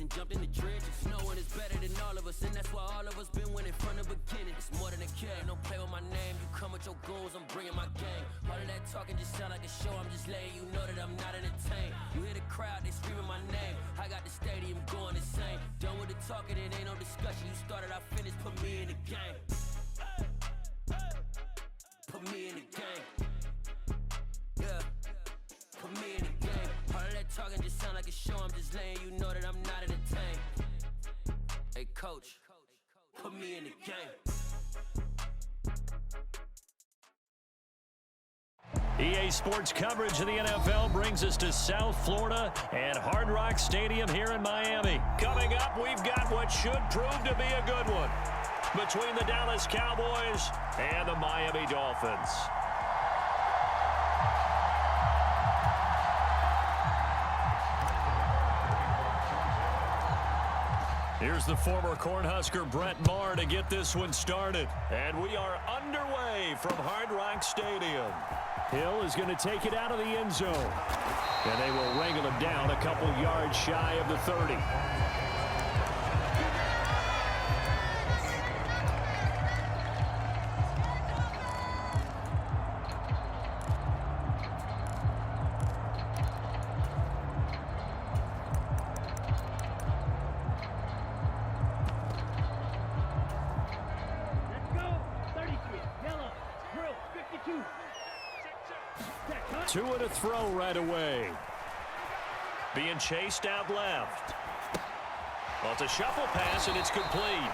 and jumped in the trenches. No one is better than all of us, and that's why all of us been winning from the beginning. It's more than a kill, don't play with my name. You come with your goons, I'm bringing my game. All of that talking just sound like a show, I'm just letting you know that I'm not entertained. You hear the crowd, they screaming my name. I got the stadium going insane. Done with the talking, it ain't no discussion. You started, I finished, put me in the game. Put me in the game. Yeah, put me in the game. All of that talking just sound like a show, I'm just letting you know that I'm not entertained. Hey coach, put me in the game. EA Sports coverage of the NFL brings us to South Florida and Hard Rock Stadium here in Miami. Coming up, we've got what should prove to be a good one between the Dallas Cowboys and the Miami Dolphins. Here's the former Cornhusker Brett Maher to get this one started. And we are underway from Hard Rock Stadium. Hill is going to take it out of the end zone. And they will wrangle him down a couple yards shy of the 30. Two and a throw right away. Being chased out left. Well, it's a shuffle pass, and it's complete.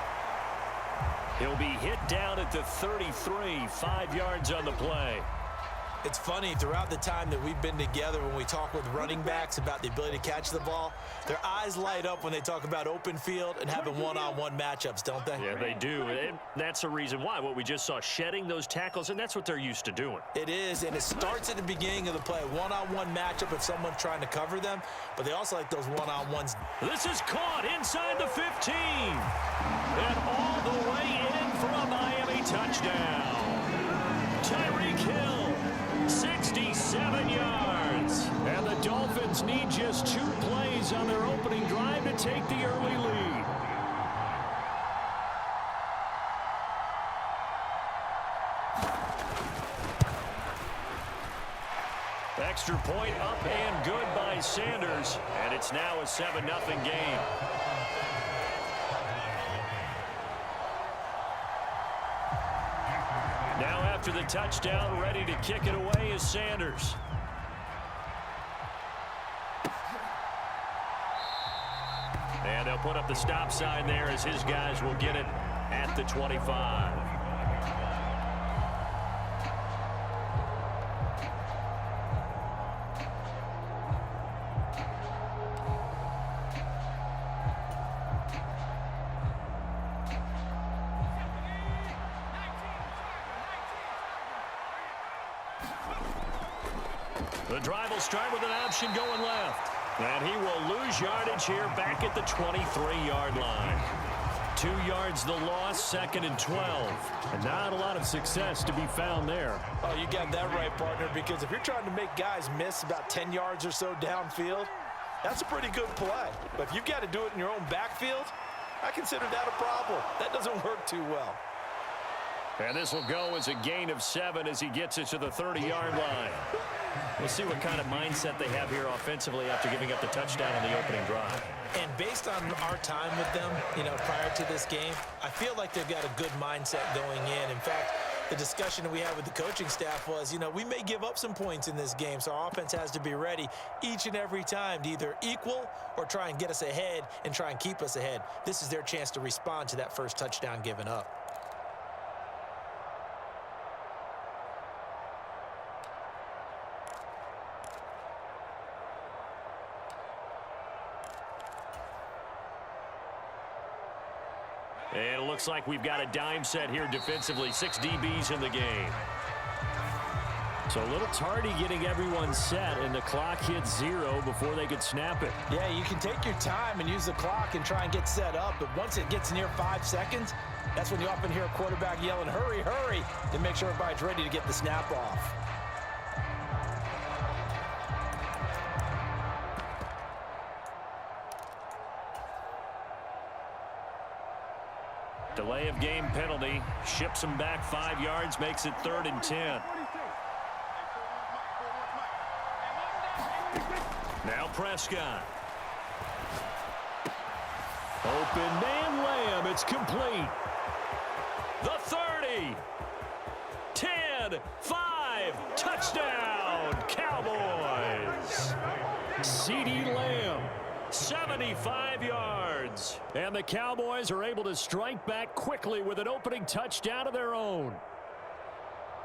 He'll be hit down at the 33, 5 yards on the play. It's funny, throughout the time that we've been together, when we talk with running backs about the ability to catch the ball, their eyes light up when they talk about open field and having one-on-one matchups, don't they? Yeah, they do. And that's the reason why. What we just saw, shedding those tackles, and that's what they're used to doing. It is, and it starts at the beginning of the play. One-on-one matchup if someone's trying to cover them, but they also like those one-on-ones. This is caught inside the 15. And all the way in for a Miami touchdown. Tyreek Hill. 67 yards. And the Dolphins need just 2 plays on their opening drive to take the early lead. Extra point up and good by Sanders. And it's now a 7-0 game. Now after the touchdown, ready to kick it away is Sanders. And they'll put up the stop sign there as his guys will get it at the 25. The drive will start with an option going left. And he will lose yardage here back at the 23-yard line. 2 yards the loss, 2nd and 12. And not a lot of success to be found there. Oh, you got that right, partner, because if you're trying to make guys miss about 10 yards or so downfield, that's a pretty good play. But if you've got to do it in your own backfield, I consider that a problem. That doesn't work too well. And this will go as a gain of 7 as he gets it to the 30-yard line. We'll see what kind of mindset they have here offensively after giving up the touchdown on the opening drive. And based on our time with them, prior to this game, I feel like they've got a good mindset going in. In fact, the discussion that we had with the coaching staff was, we may give up some points in this game, so our offense has to be ready each and every time to either equal or try and get us ahead and try and keep us ahead. This is their chance to respond to that first touchdown given up. And it looks like we've got a dime set here defensively. 6 DBs in the game. So a little tardy getting everyone set, and the clock hits 0 before they could snap it. Yeah, you can take your time and use the clock and try and get set up, but once it gets near 5 seconds, that's when you often hear a quarterback yelling, hurry, hurry, to make sure everybody's ready to get the snap off. Delay of game penalty. Ships him back 5 yards. Makes it 3rd and 10. Now Prescott. Open man Lamb. It's complete. The 30. 10. 5. Touchdown. Cowboys. CeeDee Lamb. 75 yards. And the Cowboys are able to strike back quickly with an opening touchdown of their own.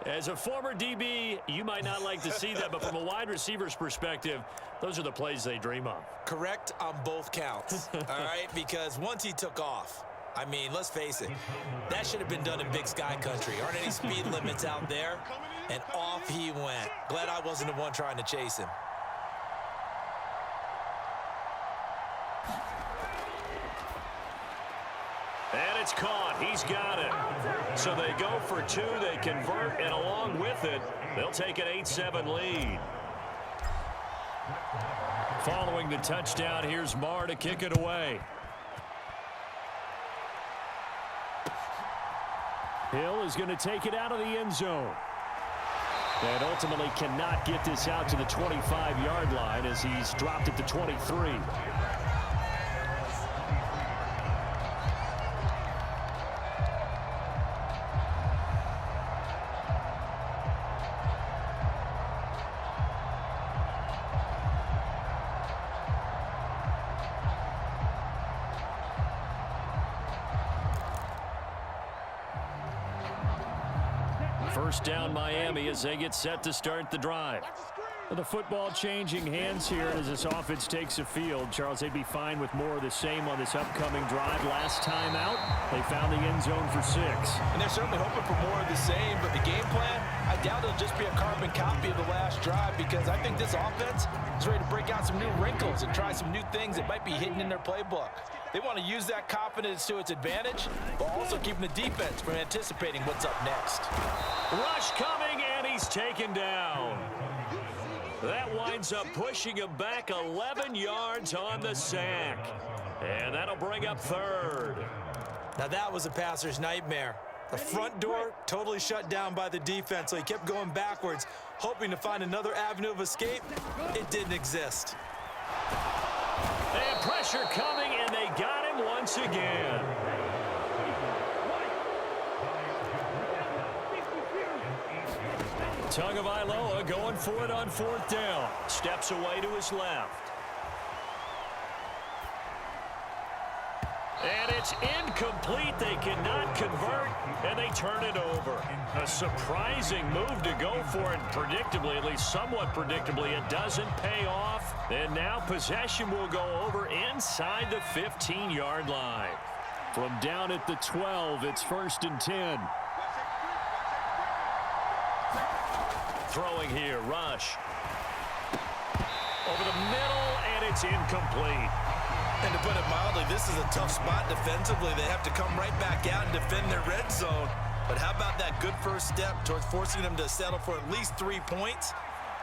As a former DB, you might not like to see that, but from a wide receiver's perspective, those are the plays they dream of. Correct on both counts, all right? Because once he took off, I mean, let's face it, that should have been done in Big Sky country. Aren't any speed limits out there? And off he went. Glad I wasn't the one trying to chase him. And it's caught. He's got it. So they go for 2. They convert, and along with it, they'll take an 8-7 lead. Following the touchdown, here's Marr to kick it away. Hill is going to take it out of the end zone. And ultimately cannot get this out to the 25-yard line as he's dropped it to 23. First down Miami as they get set to start the drive. The football changing hands here as this offense takes the field. Charles, they'd be fine with more of the same on this upcoming drive. Last time out, they found the end zone for 6. And they're certainly hoping for more of the same, but the game plan, I doubt it'll just be a carbon copy of the last drive because I think this offense is ready to break out some new wrinkles and try some new things that might be hidden in their playbook. They want to use that confidence to its advantage, while also keeping the defense from anticipating what's up next. Rush coming, and he's taken down. That winds up pushing him back 11 yards on the sack. And that'll bring up 3rd. Now that was a passer's nightmare. The front door totally shut down by the defense, so he kept going backwards, hoping to find another avenue of escape. It didn't exist. And pressure coming, and they got him once again. Tagovailoa going for it on 4th down. Steps away to his left. And it's incomplete. They cannot convert, and they turn it over. A surprising move to go for it. Predictably, at least somewhat predictably, it doesn't pay off. And now possession will go over inside the 15-yard line. From down at the 12, it's 1st and 10. Throwing here, Rush. Over the middle, and it's incomplete. And to put it mildly, this is a tough spot defensively. They have to come right back out and defend their red zone. But how about that good first step towards forcing them to settle for at least 3 points?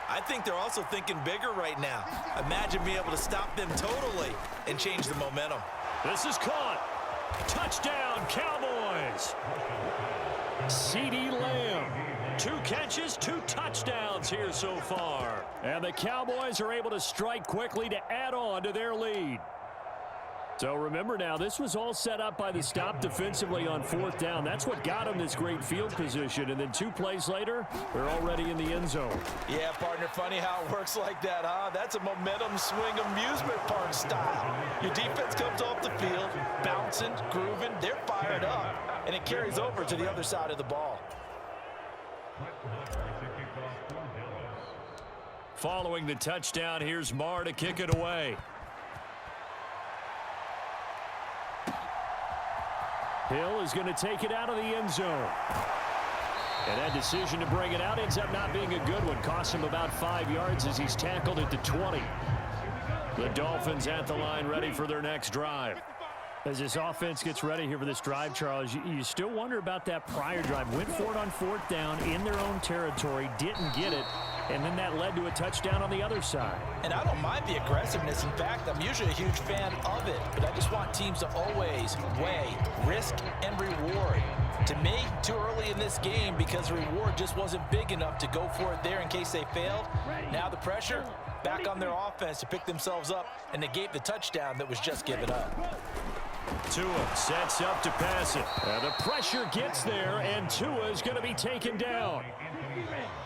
I think they're also thinking bigger right now. Imagine being able to stop them totally and change the momentum. This is caught. Touchdown, Cowboys. CeeDee Lamb. 2 catches, 2 touchdowns here so far. And the Cowboys are able to strike quickly to add on to their lead. So remember now, this was all set up by the stop defensively on 4th down. That's what got them this great field position. And then 2 plays later, they're already in the end zone. Yeah, partner, funny how it works like that, huh? That's a momentum swing amusement park style. Your defense comes off the field, bouncing, grooving, they're fired up, and it carries over to the other side of the ball. Following the touchdown, here's Marr to kick it away. Hill is going to take it out of the end zone. And that decision to bring it out ends up not being a good one. Costs him about 5 yards as he's tackled at the 20. The Dolphins at the line ready for their next drive. As this offense gets ready here for this drive, Charles, you still wonder about that prior drive. Went for it on 4th down in their own territory, didn't get it, and then that led to a touchdown on the other side. And I don't mind the aggressiveness. In fact, I'm usually a huge fan of it, but I just want teams to always weigh risk and reward. To me, too early in this game because the reward just wasn't big enough to go for it there in case they failed. Now the pressure back on their offense to pick themselves up and negate the touchdown that was just given up. Tua sets up to pass it. The pressure gets there, and Tua is going to be taken down.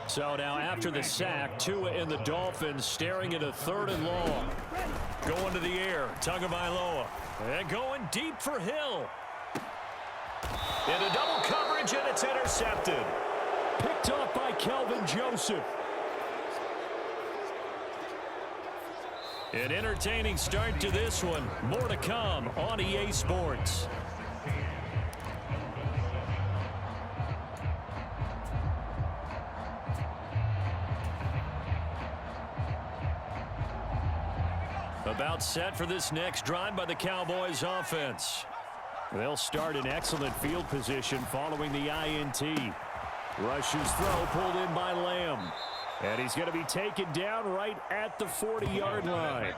So now after the sack, Tua and the Dolphins staring at a 3rd and long. Going to the air, Tagovailoa. And going deep for Hill. Into double coverage, and it's intercepted. Picked off by Kelvin Joseph. An entertaining start to this one. More to come on EA Sports. About set for this next drive by the Cowboys offense. They'll start in excellent field position following the INT. Rush's throw pulled in by Lamb. And he's going to be taken down right at the 40-yard line.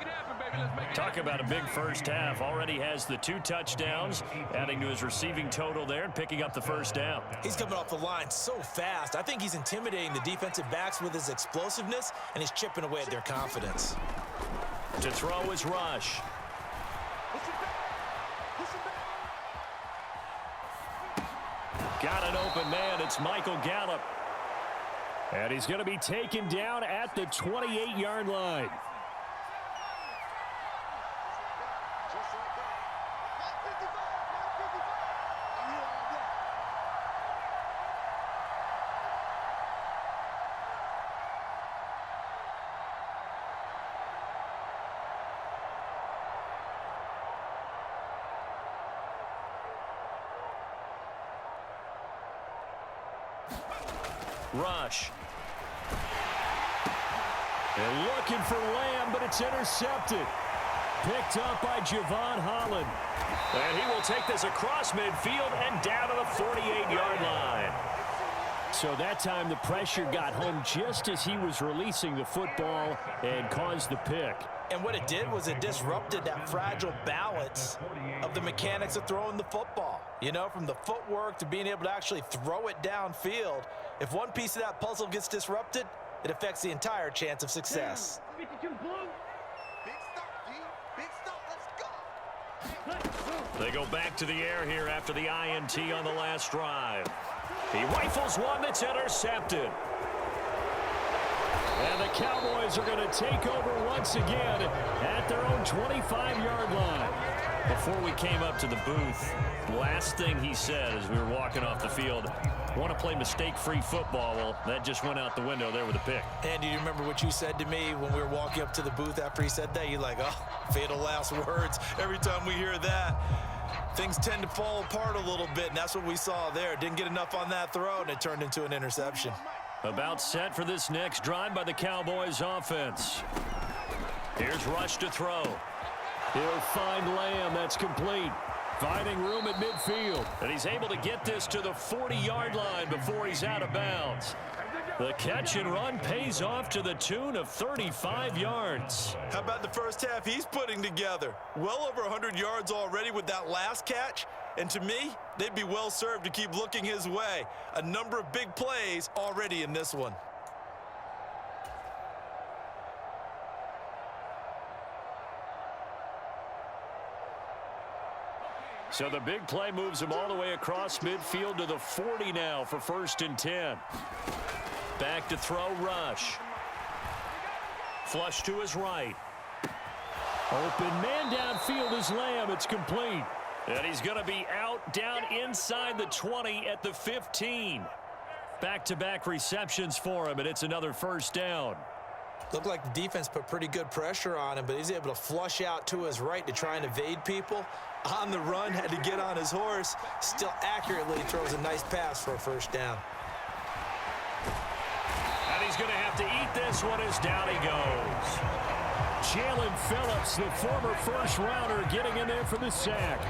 Talk about a big first half. Already has the 2 touchdowns, adding to his receiving total there and picking up the first down. He's coming off the line so fast. I think he's intimidating the defensive backs with his explosiveness, and he's chipping away at their confidence. To throw is Rush. Got an open man. It's Michael Gallup. And he's going to be taken down at the 28-yard line. Rush. And looking for Lamb, but it's intercepted. Picked up by Javon Holland. And he will take this across midfield and down to the 48-yard line. So that time the pressure got home just as he was releasing the football and caused the pick. And what it did was it disrupted that fragile balance of the mechanics of throwing the football. You know, from the footwork to being able to actually throw it downfield. If one piece of that puzzle gets disrupted, it affects the entire chance of success. They go back to the air here after the INT on the last drive. He rifles one that's intercepted. And the Cowboys are going to take over once again at their own 25-yard line. Before we came up to the booth, last thing he said as we were walking off the field, want to play mistake-free football. Well, that just went out the window there with a pick. And do you remember what you said to me when we were walking up to the booth after he said that? You're like, oh, fatal last words. Every time we hear that, things tend to fall apart a little bit, and that's what we saw there. Didn't get enough on that throw, and it turned into an interception. About set for this next drive by the Cowboys offense. Here's Rush to throw. He'll find Lamb. That's complete. Finding room at midfield. And he's able to get this to the 40-yard line before he's out of bounds. The catch and run pays off to the tune of 35 yards. How about the first half he's putting together? Well over 100 yards already with that last catch. And to me, they'd be well served to keep looking his way. A number of big plays already in this one. So the big play moves him all the way across midfield to the 40 now for 1st and 10. Back to throw Rush. Flush to his right. Open man downfield is Lamb. It's complete. And he's going to be out down inside the 20 at the 15. Back-to-back receptions for him, and it's another first down. Looked like the defense put pretty good pressure on him, but he's able to flush out to his right to try and evade people. On the run, had to get on his horse. Still accurately throws a nice pass for a first down. And he's going to have to eat this one as down he goes. Jalen Phillips, the former first-rounder, getting in there for the sack.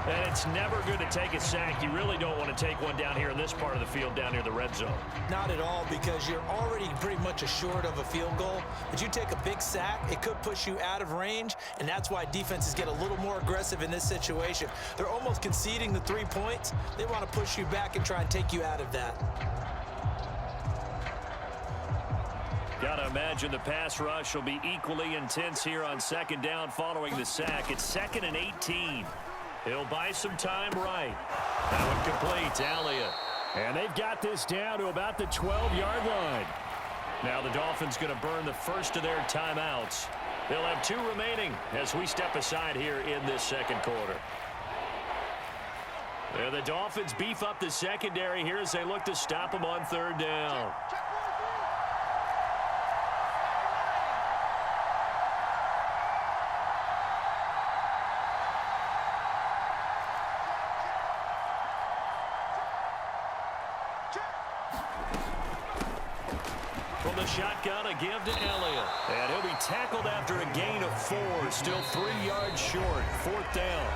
And it's never good to take a sack. You really don't want to take one down here in this part of the field, down near the red zone. Not at all, because you're already pretty much assured of a field goal. But you take a big sack, it could push you out of range, and that's why defenses get a little more aggressive in this situation. They're almost conceding the 3 points. They want to push you back and try and take you out of that. Got to imagine the pass rush will be equally intense here on second down following the sack. It's 2nd and 18. He'll buy some time right. That one complete, Elliott. And they've got this down to about the 12-yard line. Now the Dolphins going to burn the first of their timeouts. They'll have 2 remaining as we step aside here in this second quarter. And the Dolphins beef up the secondary here as they look to stop them on 3rd down. From the shotgun, a give to Elliott. And he'll be tackled after a gain of 4. Still 3 yards short. 4th down.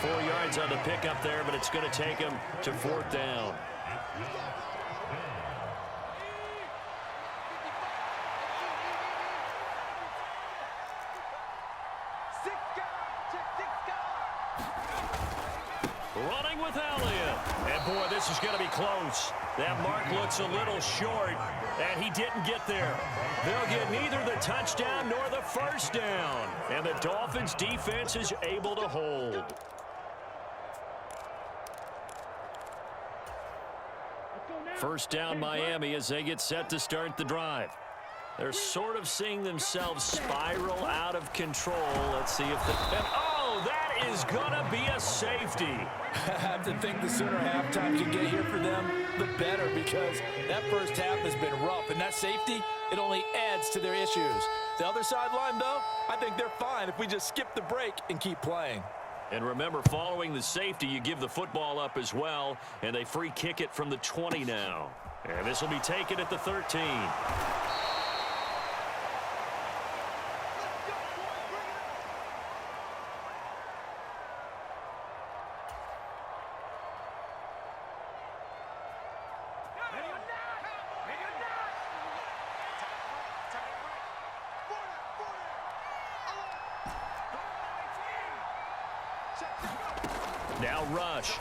4 yards on the pickup there, but it's going to take him to 4th down. Running with Elliott. And boy, this is going to be close. That mark looks a little short, and he didn't get there. They'll get neither the touchdown nor the first down. And the Dolphins defense is able to hold. First down Miami as they get set to start the drive. They're sort of seeing themselves spiral out of control. Let's see if oh, that is going to be a safety. I have to think the sooner halftime can get here for them, the better, because that first half has been rough, and that safety, it only adds to their issues. The other sideline, though, I think they're fine if we just skip the break and keep playing. And remember, following the safety, you give the football up as well, and they free kick it from the 20 now. And this will be taken at the 13. Now rush.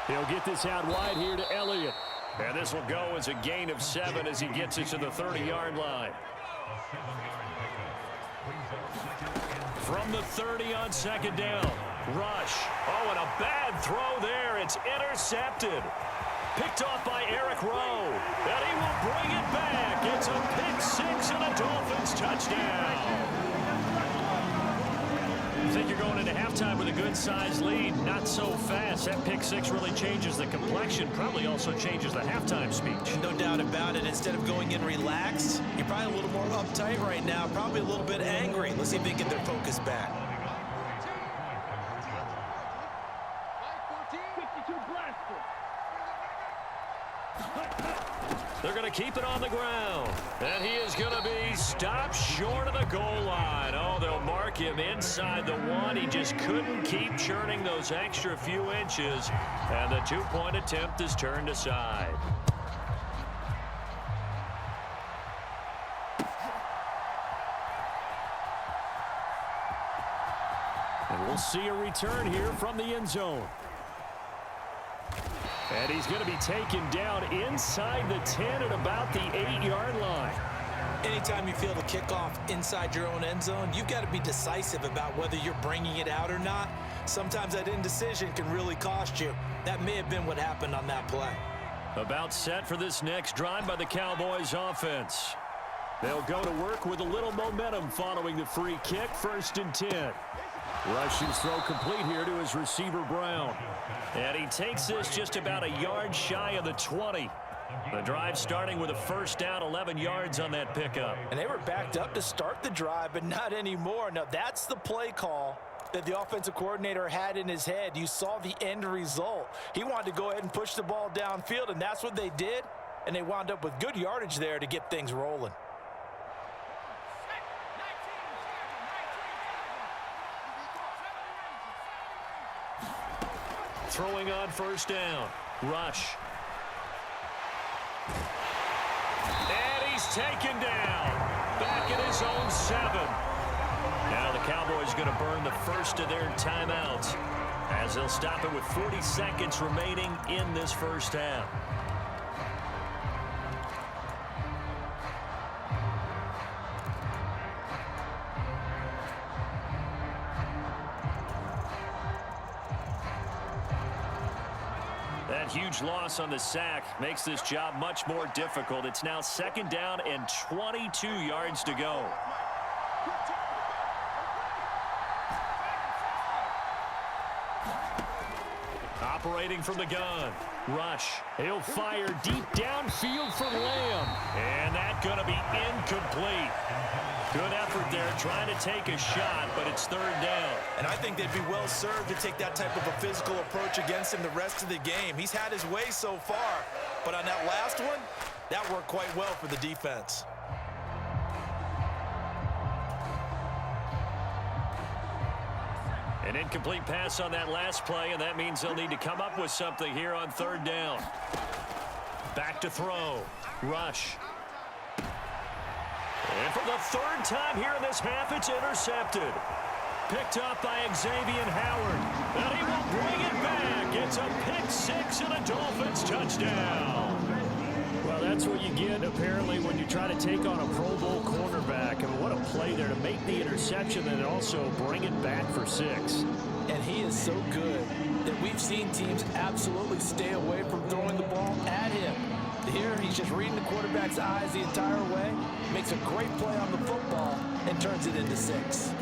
He'll get this out wide here to Elliott. And this will go as a gain of 7 as he gets it to the 30-yard line. From the 30 on second down. Rush. Oh, and a bad throw there. It's intercepted. Picked off by Eric Rowe. And he will bring it back. It's a pick-6 and a Dolphins touchdown. I think you're going into halftime with a good-sized lead. Not so fast. That pick-6 really changes the complexion. Probably also changes the halftime speech. No doubt about it. Instead of going in relaxed, you're probably a little more uptight right now. Probably a little bit angry. Let's see if they get their focus back. They're going to keep it on the ground. And he is going to be stopped short of the goal line. Oh, they'll mark him inside the 1. He just couldn't keep churning those extra few inches. And the 2-point attempt is turned aside. And we'll see a return here from the end zone. And he's going to be taken down inside the 10 at about the 8-yard line. Anytime you feel the kickoff inside your own end zone, you've got to be decisive about whether you're bringing it out or not. Sometimes that indecision can really cost you. That may have been what happened on that play. About set for this next drive by the Cowboys offense. They'll go to work with a little momentum following the free kick. 1st and 10. Rushing throw complete here to his receiver, Brown. And he takes this just about a yard shy of the 20. The drive starting with a first down, 11 yards on that pickup. And they were backed up to start the drive, but not anymore. Now, that's the play call that the offensive coordinator had in his head. You saw the end result. He wanted to go ahead and push the ball downfield, and that's what they did. And they wound up with good yardage there to get things rolling. Throwing on first down. Rush. And he's taken down. Back at his own 7. Now the Cowboys going to burn the first of their timeouts as they'll stop it with 40 seconds remaining in this first half. That huge loss on the sack makes this job much more difficult. It's now 2nd down and 22 yards to go. Operating from the gun. Rush. He'll fire deep downfield for Lamb. And that's going to be incomplete. Good effort there trying to take a shot, but it's 3rd down. And I think they'd be well served to take that type of a physical approach against him the rest of the game. He's had his way so far, but on that last one, that worked quite well for the defense. An incomplete pass on that last play, and that means they'll need to come up with something here on 3rd down. Back to throw. Rush. And for the 3rd time here in this half, it's intercepted. Picked up by Xavier Howard. And he will bring it back. It's a pick-6 and a Dolphins touchdown. Well, that's what you get, apparently, when you try to take on a Pro Bowl cornerback. And what a play there to make the interception and also bring it back for 6. And he is so good that we've seen teams absolutely stay away from throwing the ball at him. Here, he's just reading the quarterback's eyes the entire way, makes a great play on the football, and turns it into 6.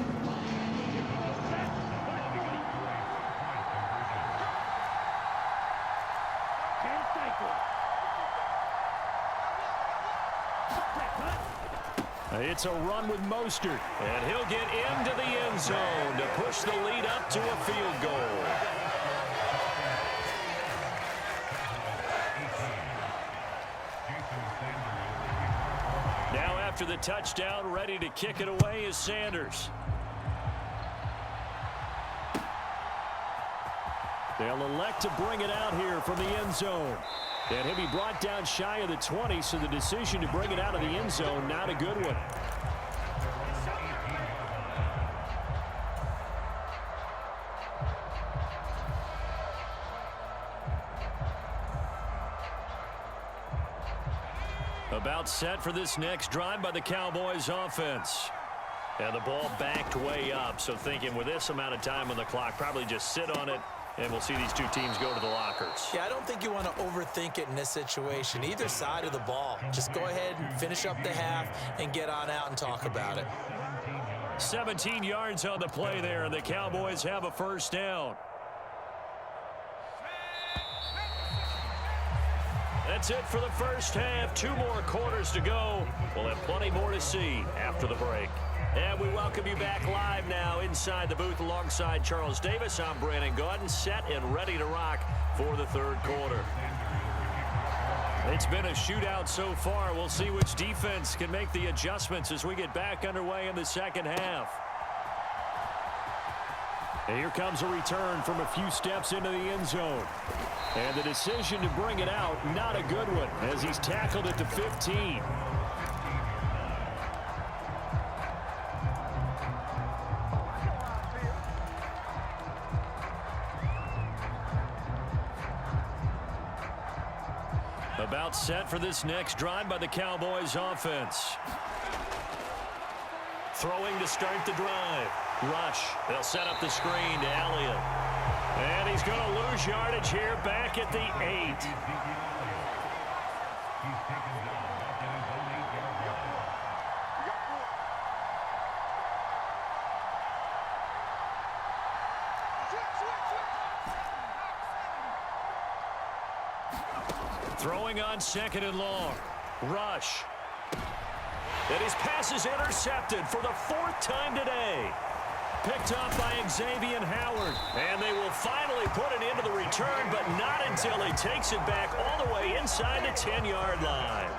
It's a run with Mostert, and he'll get into the end zone to push the lead up to a field goal. Now after the touchdown, ready to kick it away is Sanders. They'll elect to bring it out here from the end zone. And he'll be brought down shy of the 20, so the decision to bring it out of the end zone, not a good one. About set for this next drive by the Cowboys offense. And the ball backed way up, so thinking with this amount of time on the clock, probably just sit on it. And we'll see these two teams go to the lockers. Yeah, I don't think you want to overthink it in this situation. Either side of the ball. Just go ahead and finish up the half and get on out and talk about it. 17 yards on the play there, and the Cowboys have a first down. That's it for the first half. 2 more quarters to go. We'll have plenty more to see after the break. And we welcome you back live now inside the booth alongside Charles Davis. I'm Brandon Gaudin, set and ready to rock for the 3rd quarter. It's been a shootout so far. We'll see which defense can make the adjustments as we get back underway in the 2nd half. And here comes a return from a few steps into the end zone. And the decision to bring it out, not a good one, as he's tackled at the 15. About set for this next drive by the Cowboys offense. Throwing to start the drive. Rush. They'll set up the screen to Elliott. And he's going to lose yardage here back at the 8. Throwing on 2nd and long. Rush. And his pass is intercepted for the 4th time today. Picked up by Xavier Howard. And they will finally put it into the return, but not until he takes it back all the way inside the 10-yard line.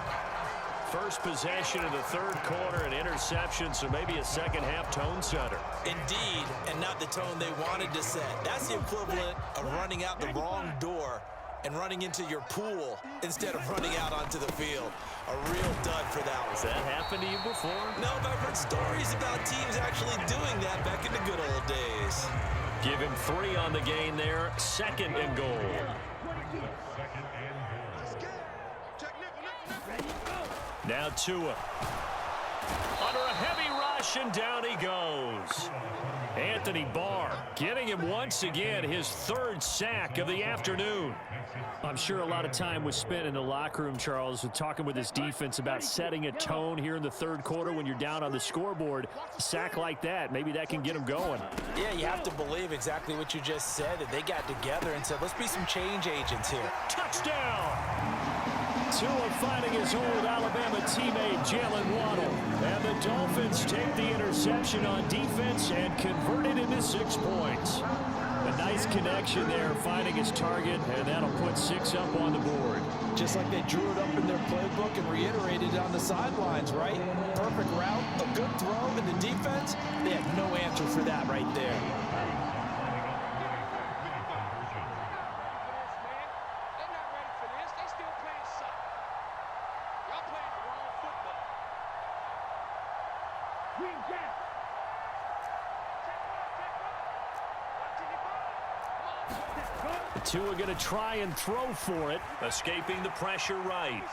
First possession of the third quarter, an interception, so maybe a second-half tone setter. Indeed, and not the tone they wanted to set. That's the equivalent of running out the wrong door and running into your pool instead of running out onto the field. A real dud for that one. Has that happened to you before? No, but I've heard stories about teams actually doing that back in the good old days. Give him 3 on the gain there. 2nd and goal. Now Tua. Under a heavy rush, and down he goes. Anthony Barr getting him once again, his 3rd sack of the afternoon. I'm sure a lot of time was spent in the locker room, Charles, with talking with his defense about setting a tone here in the third quarter when you're down on the scoreboard. A sack like that, maybe that can get him going. Yeah, you have to believe exactly what you just said, that they got together and said, let's be some change agents here. Touchdown! Tua finding his old Alabama teammate Jalen Waddle. And the Dolphins take the interception on defense and convert it into 6 points. A nice connection there, finding his target, and that'll put 6 up on the board. Just like they drew it up in their playbook and reiterated it on the sidelines, right? Perfect route, a good throw, and the defense, they had no answer for that right there. Tua going to try and throw for it. Escaping the pressure right.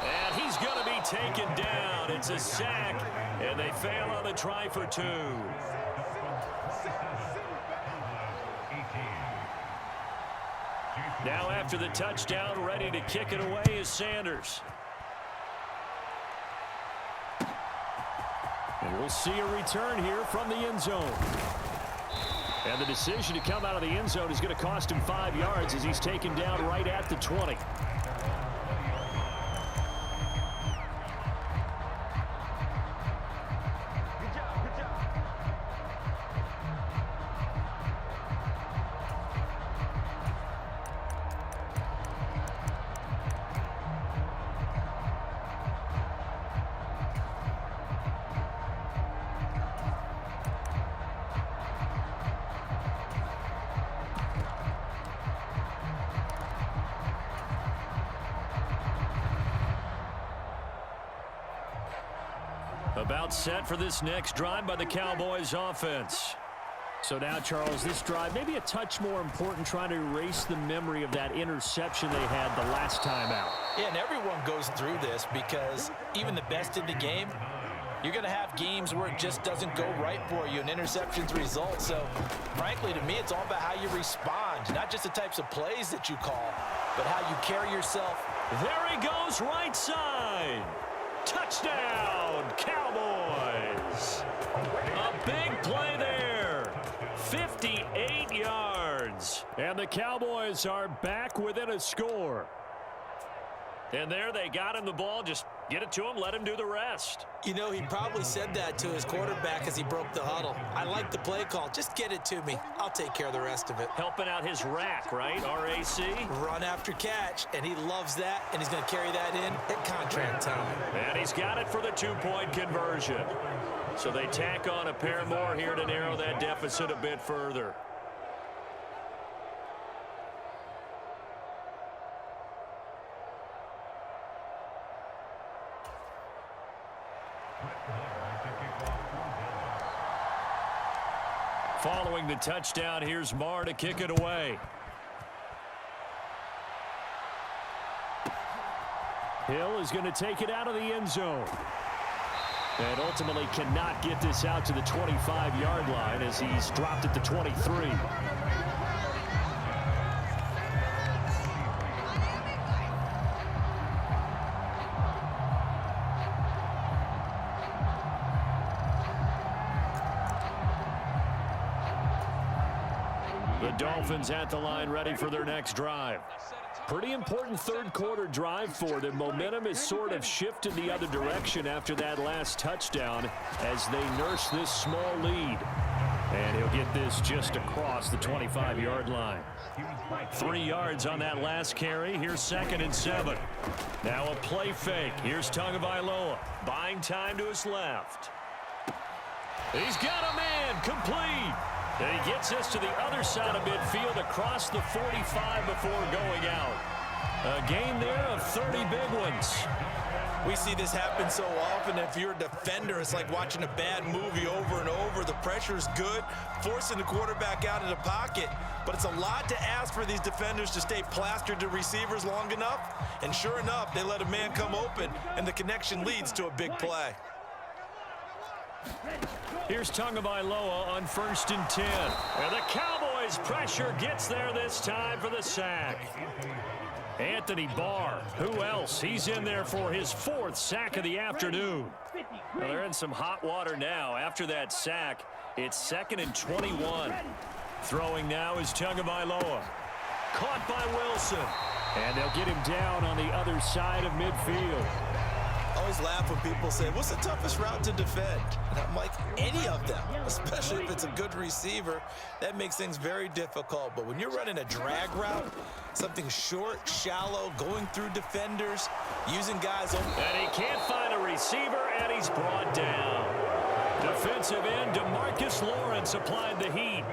And he's going to be taken down. It's a sack, and they fail on the try for 2. Now after the touchdown, ready to kick it away is Sanders. And we'll see a return here from the end zone. And the decision to come out of the end zone is going to cost him 5 yards as he's taken down right at the 20. About set for this next drive by the Cowboys offense. So now, Charles, this drive maybe a touch more important, trying to erase the memory of that interception they had the last time out. Yeah, and everyone goes through this because even the best in the game, you're going to have games where it just doesn't go right for you, and interceptions result. So, frankly, to me, it's all about how you respond, not just the types of plays that you call, but how you carry yourself. There he goes, right side. Touchdown, Cowboys. A big play there. 58 yards. And the Cowboys are back within a score. And there they got him the ball. Just get it to him, let him do the rest. You know, he probably said that to his quarterback as he broke the huddle. I like the play call. Just get it to me. I'll take care of the rest of it. Helping out his rack, right? R-A-C? Run after catch, and he loves that, and he's going to carry that in at contract time. And he's got it for the 2-point conversion. So they tack on a pair more here to narrow that deficit a bit further. Following the touchdown, here's Marr to kick it away. Hill is going to take it out of the end zone. And ultimately cannot get this out to the 25-yard line as he's dropped at the 23. The Dolphins at the line, ready for their next drive. Pretty important third quarter drive for them. Momentum is sort of shifted the other direction after that last touchdown as they nurse this small lead. And he'll get this just across the 25-yard line. 3 yards on that last carry. Here's 2nd and 7. Now a play fake. Here's Tagovailoa buying time to his left. He's got a man complete. And he gets this to the other side of midfield across the 45 before going out. A gain there of 30 big ones. We see this happen so often. If you're a defender, it's like watching a bad movie over and over. The pressure is good, forcing the quarterback out of the pocket. But it's a lot to ask for these defenders to stay plastered to receivers long enough. And sure enough, they let a man come open, and the connection leads to a big play. Here's Tagovailoa on 1st and 10. And the Cowboys' pressure gets there this time for the sack. Anthony Barr, who else? He's in there for his 4th sack of the afternoon. Well, they're in some hot water now. After that sack, it's 2nd and 21. Throwing now is Tagovailoa. Caught by Wilson. And they'll get him down on the other side of midfield. I always laugh when people say, what's the toughest route to defend? And I'm like, any of them, especially if it's a good receiver. That makes things very difficult. But when you're running a drag route, something short, shallow, going through defenders, using guys open. And he can't find a receiver, and he's brought down. Defensive end DeMarcus Lawrence applied the heat.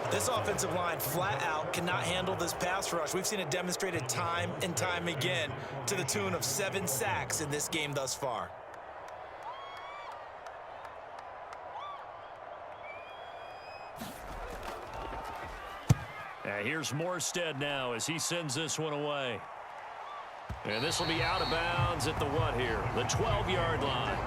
This offensive line flat out cannot handle this pass rush. We've seen it demonstrated time and time again to the tune of 7 sacks in this game thus far. Here's Morstead now as he sends this one away. And this will be out of bounds at the what here? The 12-yard line.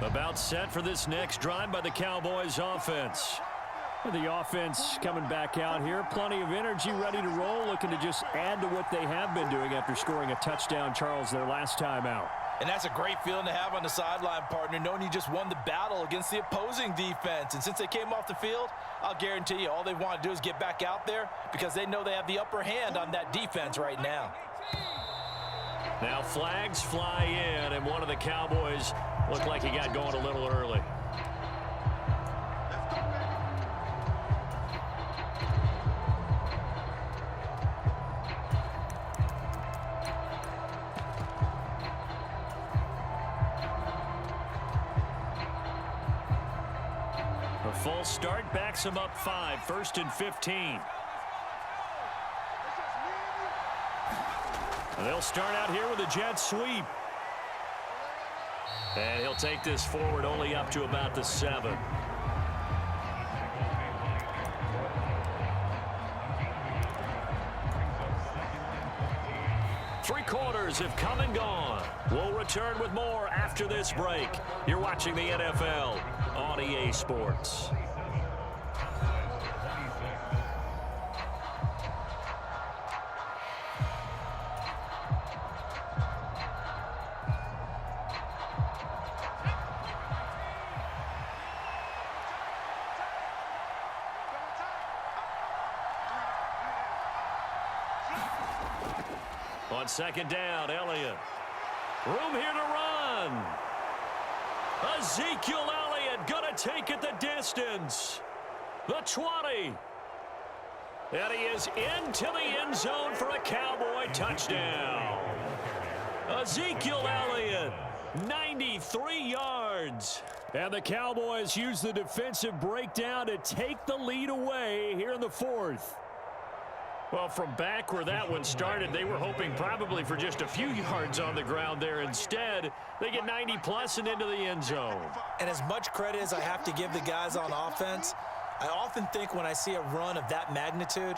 About set for this next drive by the Cowboys offense. The offense coming back out here. Plenty of energy, ready to roll, looking to just add to what they have been doing after scoring a touchdown, Charles, their last time out. And that's a great feeling to have on the sideline, partner, knowing you just won the battle against the opposing defense. And since they came off the field, I'll guarantee you all they want to do is get back out there because they know they have the upper hand on that defense right now. Now flags fly in, and one of the Cowboys looked like he got going a little early. A full start backs him up 5, 1st and 15. And they'll start out here with a jet sweep. And he'll take this forward only up to about the 7. Three quarters have come and gone. We'll return with more after this break. You're watching the NFL on EA Sports. On 2nd down, Elliott. Room here to run. Ezekiel Elliott going to take it the distance. The 20. And he is into the end zone for a Cowboy touchdown. Ezekiel Elliott, 93 yards. And the Cowboys use the defensive breakdown to take the lead away here in the 4th. Well, from back where that one started, they were hoping probably for just a few yards on the ground there. Instead, they get 90-plus and into the end zone. And as much credit as I have to give the guys on offense, I often think when I see a run of that magnitude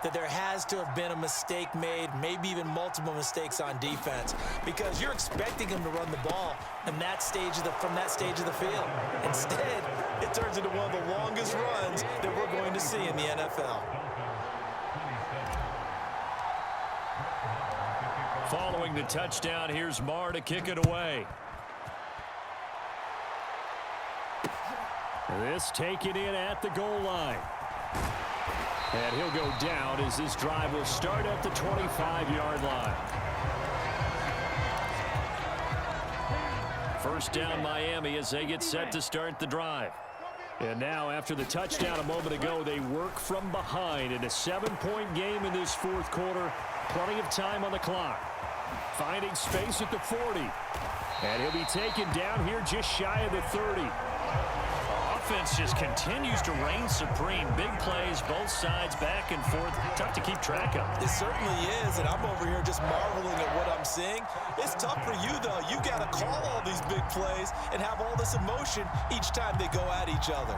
that there has to have been a mistake made, maybe even multiple mistakes on defense, because you're expecting them to run the ball in that stage from that stage of the field. Instead, it turns into one of the longest runs that we're going to see in the NFL. Following the touchdown, here's Marr to kick it away. This taken in at the goal line. And he'll go down as this drive will start at the 25-yard line. First down Miami as they get set to start the drive. And now after the touchdown a moment ago, they work from behind in a 7-point game in this fourth quarter. Plenty of time on the clock. Finding space at the 40. And he'll be taken down here just shy of the 30. Offense just continues to reign supreme. Big plays, both sides, back and forth. Tough to keep track of. It certainly is, and I'm over here just marveling at what I'm seeing. It's tough for you, though. You got to call all these big plays and have all this emotion each time they go at each other.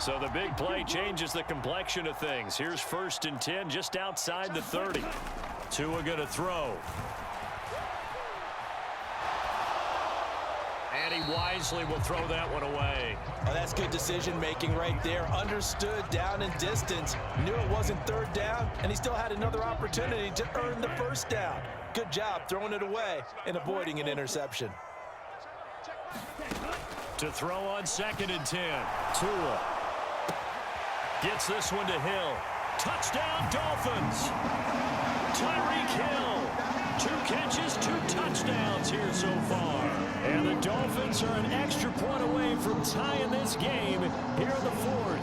So the big play changes the complexion of things. Here's 1st and 10 just outside the 30. Tua going to throw. And he wisely will throw that one away. Oh, that's good decision-making right there. Understood down and distance. Knew it wasn't 3rd down, and he still had another opportunity to earn the 1st down. Good job throwing it away and avoiding an interception. To throw on 2nd and 10. Tua gets this one to Hill. Touchdown, Dolphins. Tyreek Hill. 2 catches, 2 touchdowns here so far. And the Dolphins are an extra point away from tying this game here in the 4th.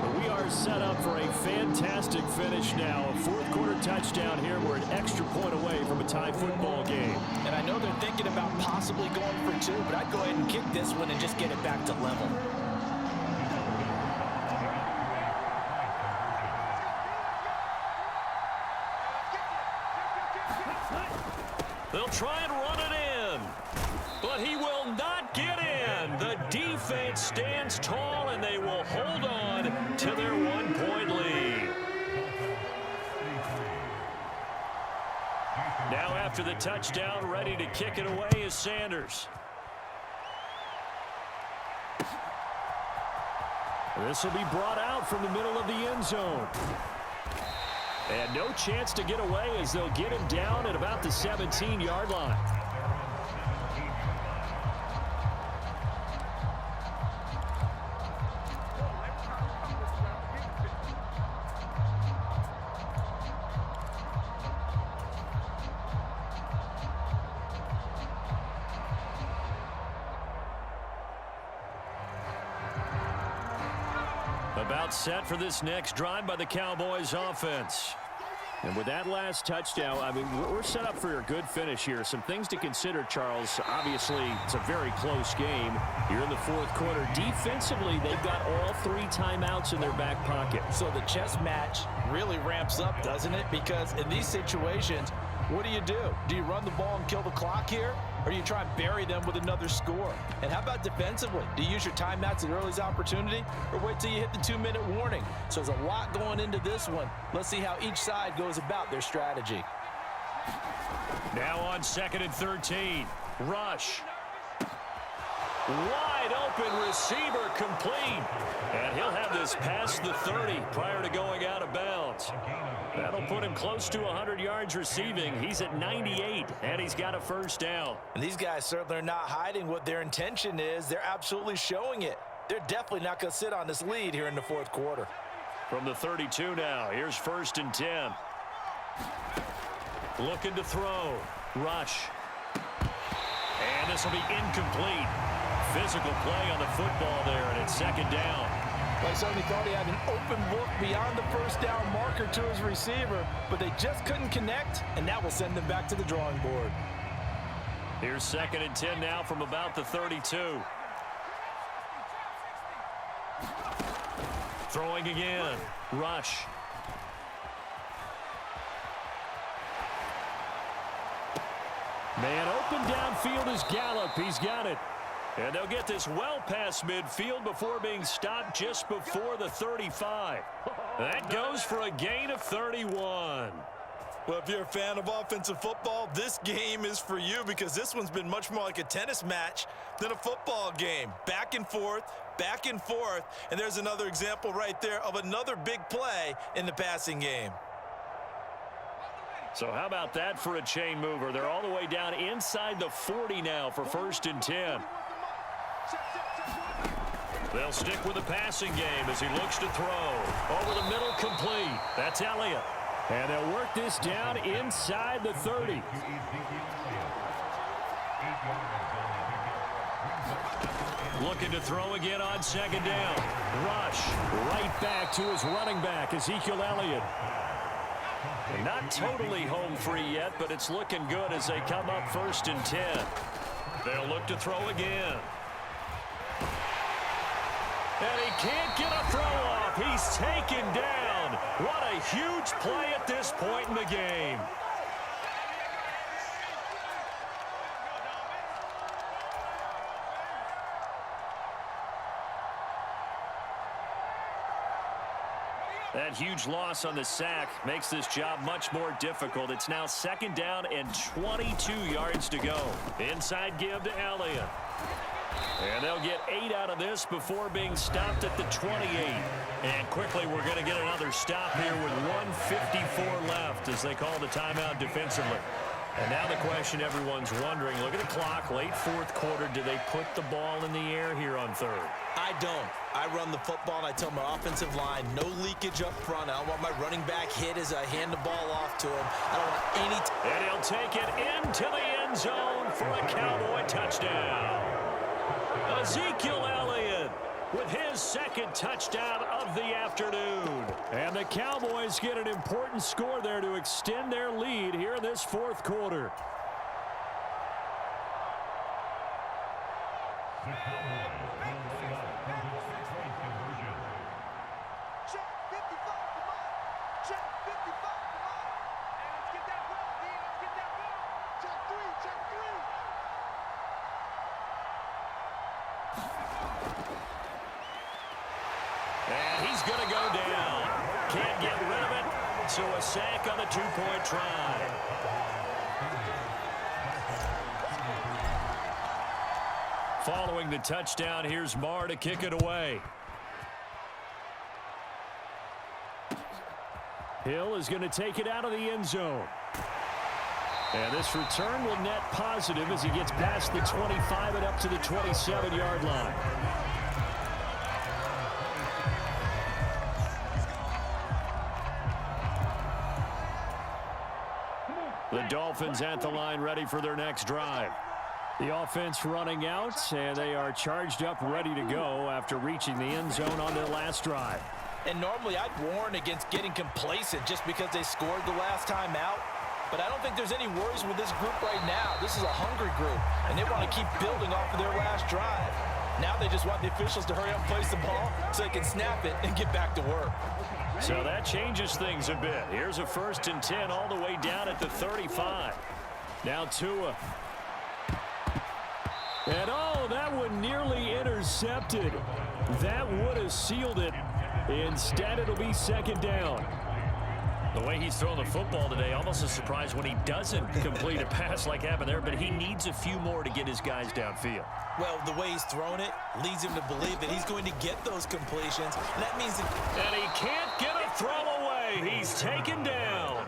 But we are set up for a fantastic finish now. A 4th quarter touchdown here. We're an extra point away from a tie football game. And I know they're thinking about possibly going for 2, but I'd go ahead and kick this one and just get it back to level. They'll try and run it in, but he will not get in. The defense stands tall, and they will hold on to their 1-point lead. Now after the touchdown, ready to kick it away is Sanders. This will be brought out from the middle of the end zone. And no chance to get away as they'll get him down at about the 17-yard line. About set for this next drive by the Cowboys offense. And with that last touchdown, I mean, we're set up for a good finish here. Some things to consider, Charles. Obviously, it's a very close game. You're in the 4th quarter. Defensively, they've got all 3 timeouts in their back pocket. So the chess match really ramps up, doesn't it? Because in these situations, what do? Do you run the ball and kill the clock here? Or do you try and bury them with another score? And how about defensively? Do you use your timeouts at early's opportunity? Or wait till you hit the 2-minute warning? So there's a lot going into this one. Let's see how each side goes about their strategy. Now on 2nd and 13. Rush. Wide open receiver complete. And he'll have this past the 30 prior to going out of bounds. That'll put him close to 100 yards receiving. He's at 98, and he's got a 1st down. And these guys certainly are not hiding what their intention is. They're absolutely showing it. They're definitely not going to sit on this lead here in the 4th quarter. From the 32 now, here's 1st and 10. Looking to throw. Rush. And this will be incomplete. Physical play on the football there, and it's 2nd down. Well, I certainly thought he had an open look beyond the 1st down marker to his receiver, but they just couldn't connect, and that will send them back to the drawing board. Here's 2nd and 10 now from about the 32. Throwing again. Rush. Man open downfield is Gallup. He's got it. And they'll get this well past midfield before being stopped just before the 35. That goes for a gain of 31. Well, if you're a fan of offensive football, this game is for you because this one's been much more like a tennis match than a football game. Back and forth, and there's another example right there of another big play in the passing game. So how about that for a chain mover? They're all the way down inside the 40 now for 1st and 10. They'll stick with the passing game as he looks to throw. Over the middle, complete. That's Elliott. And they'll work this down inside the 30. Looking to throw again on second down. Rush right back to his running back, Ezekiel Elliott. Not totally home free yet, but it's looking good as they come up 1st and 10. They'll look to throw again. And he can't get a throw off. He's taken down. What a huge play at this point in the game. That huge loss on the sack makes this job much more difficult. It's now 2nd down and 22 yards to go. Inside give to Elliott. And they'll get 8 out of this before being stopped at the 28. And quickly we're going to get another stop here with 1:54 left as they call the timeout defensively. And now the question everyone's wondering, look at the clock, late 4th quarter, do they put the ball in the air here on 3rd? I don't. I run the football, and I tell my offensive line, no leakage up front. I don't want my running back hit as I hand the ball off to him. I don't want any... And he'll take it into the end zone for a Cowboy touchdown. Ezekiel Elliott with his 2nd touchdown of the afternoon. And the Cowboys get an important score there to extend their lead here in this 4th quarter. And he's going to go down. Can't get rid of it, so a sack on the 2-point try. Following the touchdown, here's Marr to kick it away. Hill is going to take it out of the end zone. And this return will net positive as he gets past the 25 and up to the 27-yard line. The Dolphins at the line ready for their next drive. The offense running out, and they are charged up ready to go after reaching the end zone on their last drive. And normally I'd warn against getting complacent just because they scored the last time out. But I don't think there's any worries with this group right now. This is a hungry group, and they want to keep building off of their last drive. Now they just want the officials to hurry up and place the ball so they can snap it and get back to work. So that changes things a bit. Here's a 1st and 10 all the way down at the 35. Now Tua. And oh, that one nearly intercepted. That would have sealed it. Instead, it'll be 2nd down. The way he's throwing the football today, almost a surprise when he doesn't complete a pass like happened there, but he needs a few more to get his guys downfield. Well, the way he's thrown it leads him to believe that he's going to get those completions. And that means that... And he can't get a throw away. He's taken down.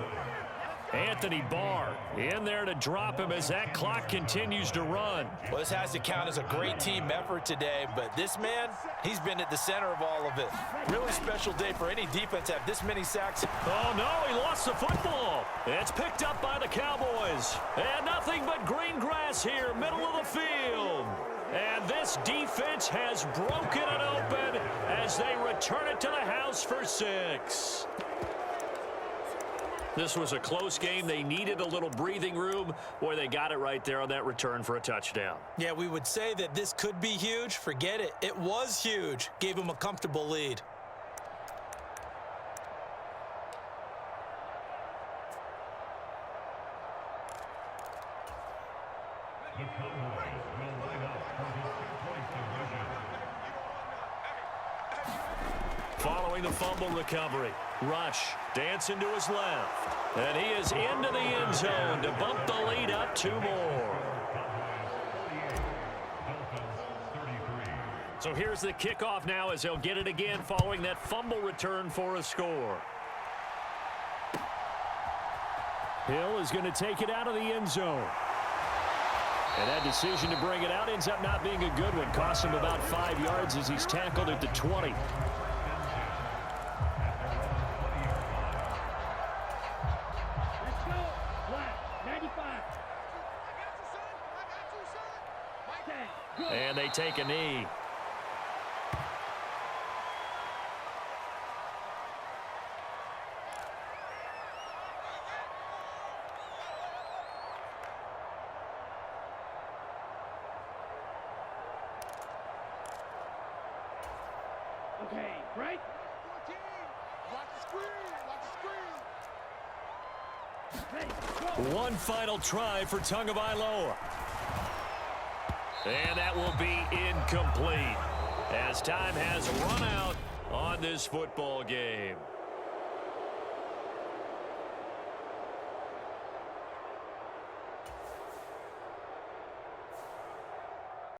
Anthony Barr in there to drop him as that clock continues to run. Well, this has to count as a great team effort today, but this man, he's been at the center of all of it. Really special day for any defense to have this many sacks. Oh, no, he lost the football. It's picked up by the Cowboys. And nothing but green grass here, middle of the field. And this defense has broken it open as they return it to the house for 6. This was a close game. They needed a little breathing room. Boy, they got it right there on that return for a touchdown. Yeah, we would say that this could be huge. Forget it. It was huge. Gave them a comfortable lead. Following the fumble recovery, Rush dancing to his left. And he is into the end zone to bump the lead up 2 more. So here's the kickoff now as they'll get it again following that fumble return for a score. Hill is going to take it out of the end zone. And that decision to bring it out ends up not being a good one. Costs him about 5 yards as he's tackled at the 20. And they take a knee. Okay, right? 14. Watch the screen. Watch the screen. Hey, go. One final try for Tagovailoa. And that will be incomplete as time has run out on this football game.